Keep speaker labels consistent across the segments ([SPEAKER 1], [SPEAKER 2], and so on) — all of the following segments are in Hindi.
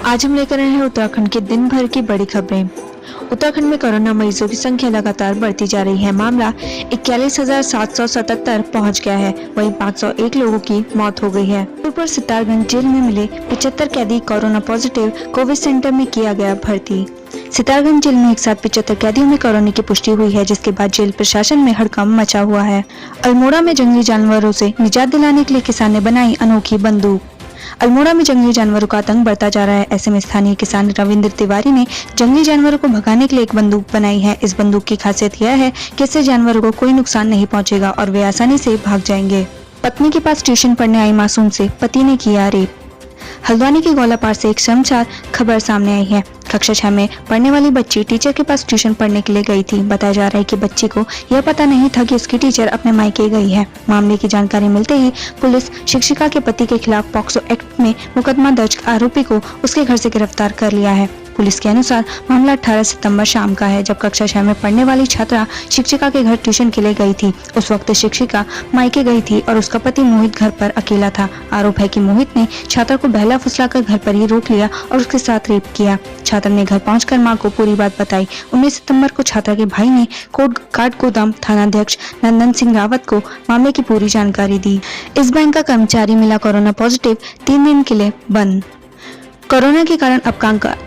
[SPEAKER 1] आज हम लेकर आए हैं उत्तराखंड के दिन भर की बड़ी खबरें। उत्तराखंड में कोरोना मरीजों की संख्या लगातार बढ़ती जा रही है। मामला 41,777 पहुंच गया है। वहीं 501 लोगों की मौत हो गई है। पर सितारगंज जेल में मिले 75 कैदी कोरोना पॉजिटिव, कोविड सेंटर में किया गया भर्ती। सितारगंज जेल में एक साथ 75 कैदियों में कोरोना की पुष्टि हुई है, जिसके बाद जेल प्रशासन में हड़कंप मचा हुआ है। अल्मोड़ा में जंगली जानवरों से निजात दिलाने के लिए किसान ने बनाई अनोखी बंदूक। अल्मोड़ा में जंगली जानवरों का आतंक बढ़ता जा रहा है। ऐसे में स्थानीय किसान रविंद्र तिवारी ने जंगली जानवरों को भगाने के लिए एक बंदूक बनाई है। इस बंदूक की खासियत यह है कि इससे जानवरों को कोई नुकसान नहीं पहुंचेगा और वे आसानी से भाग जाएंगे। पत्नी के पास ट्यूशन पढ़ने आई मासूम से पति ने किया रेप। हल्द्वानी के गोलापार से एक शर्मसार खबर सामने आई है। कक्षा 6 में पढ़ने वाली बच्ची टीचर के पास ट्यूशन पढ़ने के लिए गई थी। बताया जा रहा है कि बच्ची को यह पता नहीं था कि उसकी टीचर अपने मायके गई है। मामले की जानकारी मिलते ही पुलिस शिक्षिका के पति के खिलाफ पॉक्सो एक्ट में मुकदमा दर्ज आरोपी को उसके घर से गिरफ्तार कर लिया है। पुलिस के अनुसार मामला 18 सितंबर शाम का है, जब कक्षा 6 में पढ़ने वाली छात्रा शिक्षिका के घर ट्यूशन के लिए गई थी। उस वक्त शिक्षिका मायके गई थी और उसका पति मोहित घर पर अकेला था। आरोप है कि मोहित ने छात्रा को बहला फुसलाकर घर पर ही रोक लिया और उसके साथ रेप किया। छात्रा ने घर पहुंचकर मां को पूरी बात बताई। 19 सितंबर को छात्रा के भाई ने काठगोदाम थानाध्यक्ष नंदन सिंह रावत को मामले की पूरी जानकारी दी। इस बैंक का कर्मचारी मिला कोरोना पॉजिटिव, 3 दिन के लिए बंद। कोरोना के कारण अब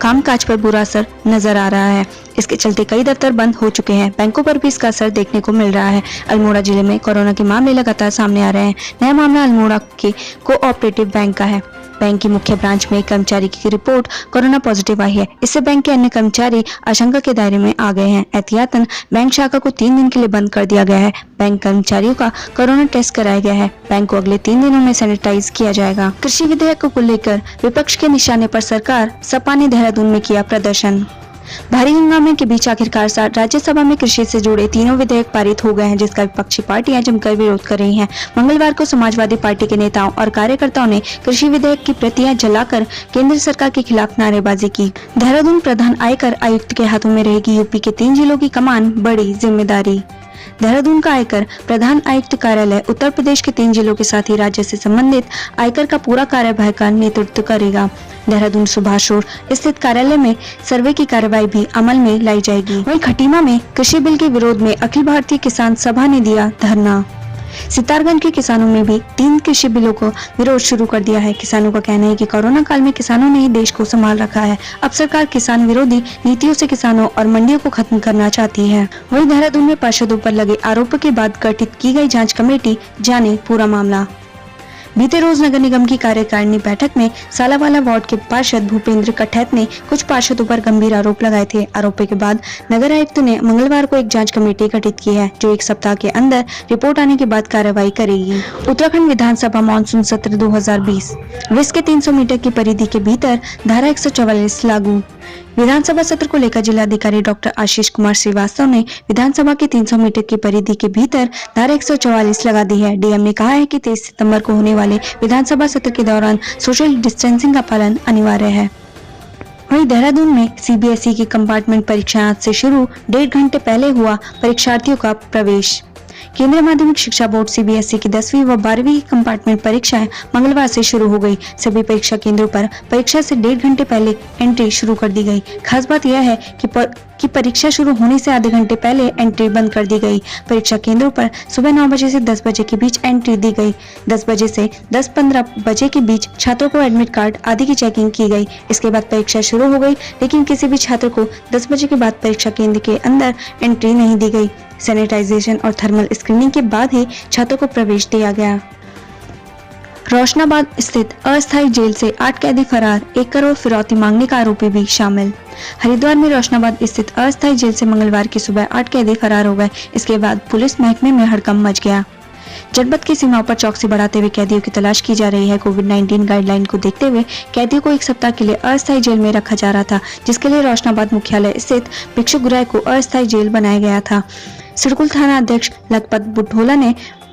[SPEAKER 1] कामकाज पर बुरा असर नजर आ रहा है। इसके चलते कई दफ्तर बंद हो चुके हैं। बैंकों पर भी इसका असर देखने को मिल रहा है। अल्मोड़ा जिले में कोरोना के मामले लगातार सामने आ रहे हैं। नया मामला अल्मोड़ा के कोऑपरेटिव बैंक का है। बैंक की मुख्य ब्रांच में एक कर्मचारी की रिपोर्ट कोरोना पॉजिटिव आई है। इससे बैंक के अन्य कर्मचारी आशंका के दायरे में आ गए हैं। एहतियातन बैंक शाखा को 3 दिन के लिए बंद कर दिया गया है। बैंक कर्मचारियों का कोरोना टेस्ट कराया गया है। बैंक को अगले 3 दिनों में सैनिटाइज किया जाएगा। कृषि विधेयक को लेकर विपक्ष के निशाने पर सरकार, सपा ने देहरादून में किया प्रदर्शन। भारी हंगामे के बीच आखिरकार राज्यसभा में कृषि से जुड़े तीनों विधेयक पारित हो गए हैं, जिसका विपक्षी पार्टियां जमकर विरोध कर रही हैं। मंगलवार को समाजवादी पार्टी के नेताओं और कार्यकर्ताओं ने कृषि विधेयक की प्रतियां जलाकर केंद्र सरकार के खिलाफ नारेबाजी की। देहरादून प्रधान आयकर आयुक्त के हाथों में रहेगी यूपी के 3 जिलों की कमान, बड़ी जिम्मेदारी। देहरादून का आयकर प्रधान आयुक्त कार्यालय उत्तर प्रदेश के 3 जिलों के साथ ही राज्य से संबंधित आयकर का पूरा कार्यभार का नेतृत्व करेगा। देहरादून सुभाष रोड स्थित कार्यालय में सर्वे की कार्रवाई भी अमल में लाई जाएगी। वहीं खटीमा में कृषि बिल के विरोध में अखिल भारतीय किसान सभा ने दिया धरना। सितारगंज के किसानों में भी 3 कृषि बिलों को विरोध शुरू कर दिया है। किसानों का कहना है कि कोरोना काल में किसानों ने ही देश को संभाल रखा है। अब सरकार किसान विरोधी नीतियों से किसानों और मंडियों को खत्म करना चाहती है। वहीं देहरादून में पार्षदों पर लगे आरोपों के बाद गठित की गई जांच कमेटी जाने पूरा मामला। बीते रोज नगर निगम की कार्यकारिणी बैठक में सालावाला वार्ड के पार्षद भूपेंद्र कठैत ने कुछ पार्षदों पर गंभीर आरोप लगाए थे। आरोपों के बाद नगर आयुक्त ने मंगलवार को एक जांच कमेटी गठित की है, जो 1 सप्ताह के अंदर रिपोर्ट आने के बाद कार्रवाई करेगी। उत्तराखंड विधानसभा मानसून सत्र 2020 विश्व के 300 मीटर की परिधि के भीतर धारा 144 लागू। विधानसभा सत्र को लेकर जिलाधिकारी डॉक्टर आशीष कुमार श्रीवास्तव ने विधानसभा के 300 मीटर की परिधि के भीतर धारा 144 लगा दी है। डीएम ने कहा है कि 23 सितंबर को होने वाले विधानसभा सत्र के दौरान सोशल डिस्टेंसिंग का पालन अनिवार्य है। वहीं देहरादून में सीबीएसई की कंपार्टमेंट परीक्षा आज से शुरू। 1.5 घंटे पहले हुआ परीक्षार्थियों का प्रवेश। केंद्रीय माध्यमिक शिक्षा बोर्ड सीबीएसई की 10वीं व 12वीं की कंपार्टमेंट परीक्षाएं मंगलवार से शुरू हो गई। सभी परीक्षा केंद्रों पर परीक्षा से 1.5 घंटे पहले एंट्री शुरू कर दी गई। खास बात यह है कि परीक्षा शुरू होने से आधे घंटे पहले एंट्री बंद कर दी गई। परीक्षा केंद्रों पर सुबह 9 बजे से 10 बजे के बीच एंट्री दी गई। 10 बजे से 10:15 बजे के बीच छात्रों को एडमिट कार्ड आदि की चेकिंग की गई। इसके बाद परीक्षा शुरू हो गई, लेकिन किसी भी छात्र को 10 बजे के बाद परीक्षा केंद्र के अंदर एंट्री नहीं दी गई। सैनिटाइजेशन और थर्मल स्क्रीनिंग के बाद ही छात्रों को प्रवेश दिया गया। रोशनाबाद स्थित अस्थायी जेल से 8 कैदी फरार, 1 करोड़ फिरौती मांगने का आरोपी भी शामिल। हरिद्वार में रोशनाबाद स्थित अस्थायी जेल से मंगलवार की सुबह 8 कैदी फरार हो गए। इसके बाद पुलिस महकमे में हड़कंप मच गया। जनपद की सीमाओं पर चौकसी बढ़ाते हुए कैदियों की तलाश की जा रही है। कोविड-19 गाइडलाइन को देखते हुए कैदियों को 1 सप्ताह के लिए अस्थायी जेल में रखा जा रहा था, जिसके लिए रोशनाबाद मुख्यालय स्थित भिक्षुगृह को अस्थायी जेल बनाया गया था। सिरकुल थाना अध्यक्ष लखपत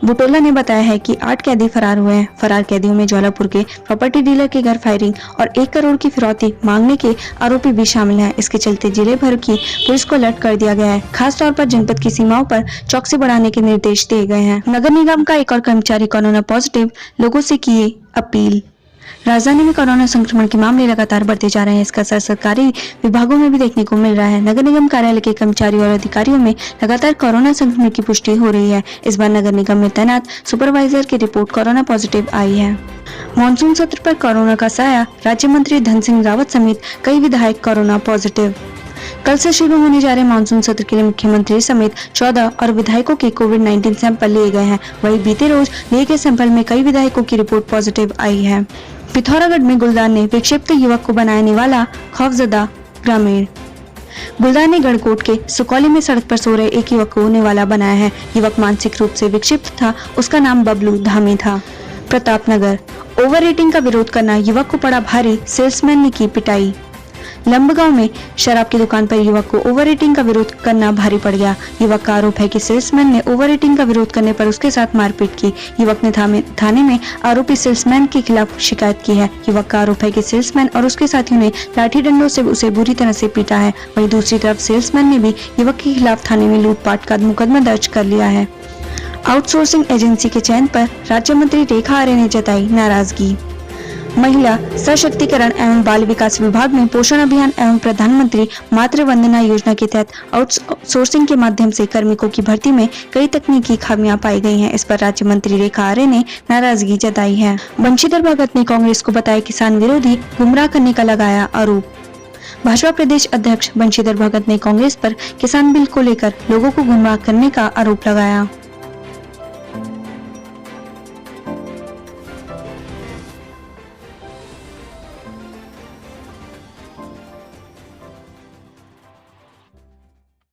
[SPEAKER 1] बुटोला ने बताया है कि 8 कैदी फरार हुए हैं। फरार कैदियों में ज्वालापुर के प्रॉपर्टी डीलर के घर फायरिंग और 1 करोड़ की फिरौती मांगने के आरोपी भी शामिल हैं। इसके चलते जिले भर की पुलिस को अलर्ट कर दिया गया है। खास तौर पर जनपद की सीमाओं पर चौकसी बढ़ाने के निर्देश दिए गए हैं। नगर निगम का एक और कर्मचारी कोरोना पॉजिटिव, लोगों से किए अपील। राजधानी में कोरोना संक्रमण के मामले लगातार बढ़ते जा रहे हैं। इसका असर सरकारी विभागों में भी देखने को मिल रहा है। नगर निगम कार्यालय के कर्मचारियों और अधिकारियों में लगातार कोरोना संक्रमण की पुष्टि हो रही है। इस बार नगर निगम में तैनात सुपरवाइजर की रिपोर्ट कोरोना पॉजिटिव आई है। मानसून सत्र पर कोरोना का साया, राज्य मंत्री धन सिंह रावत समेत कई विधायक कोरोना पॉजिटिव। कल से शुरू होने जा रहे मानसून सत्र के लिए मुख्यमंत्री समेत 14 और विधायकों के कोविड-19 सैंपल लिए गए हैं। वहीं बीते रोज लिए गए सैंपल में कई विधायकों की रिपोर्ट पॉजिटिव आई है। पिथौरागढ़ में गुलदार ने विक्षिप्त युवक को बनाने वाला खौफजदा ग्रामीण। गुलदार ने गढ़कोट के सुकौली में सड़क पर सो रहे एक युवक को निवाला बनाया है। युवक मानसिक रूप से विक्षिप्त था। उसका नाम बबलू धामी था। प्रतापनगर, ओवर रेटिंग का विरोध करना युवक को पड़ा भारी, सेल्समैन ने की पिटाई। लंबगांव में शराब की दुकान पर युवक को ओवर रेटिंग का विरोध करना भारी पड़ गया। युवक का आरोप है कि सेल्समैन ने ओवर रेटिंग का विरोध करने पर उसके साथ मारपीट की। युवक ने थाने में आरोपी सेल्समैन के खिलाफ शिकायत की है। युवक का आरोप है कि सेल्समैन और उसके साथियों ने लाठी डंडों से उसे बुरी तरह से पीटा है। वहीं दूसरी तरफ सेल्समैन ने भी युवक के खिलाफ थाने में लूटपाट का मुकदमा दर्ज कर लिया है। आउटसोर्सिंग एजेंसी के चयन पर राज्य मंत्री रेखा आर्य ने जताई नाराजगी। महिला सशक्तिकरण एवं बाल विकास विभाग में पोषण अभियान एवं प्रधानमंत्री मातृ वंदना योजना के तहत आउटसोर्सिंग के माध्यम से कार्मिकों की भर्ती में कई तकनीकी खामियां पाई गई हैं। इस पर राज्य मंत्री रेखा आर्य ने नाराजगी जताई है। बंशीधर भगत ने कांग्रेस को बताया किसान विरोधी, गुमराह करने का लगाया आरोप। भाजपा प्रदेश अध्यक्ष बंशीधर भगत ने कांग्रेस पर किसान बिल को लेकर लोगों को गुमराह करने का आरोप लगाया।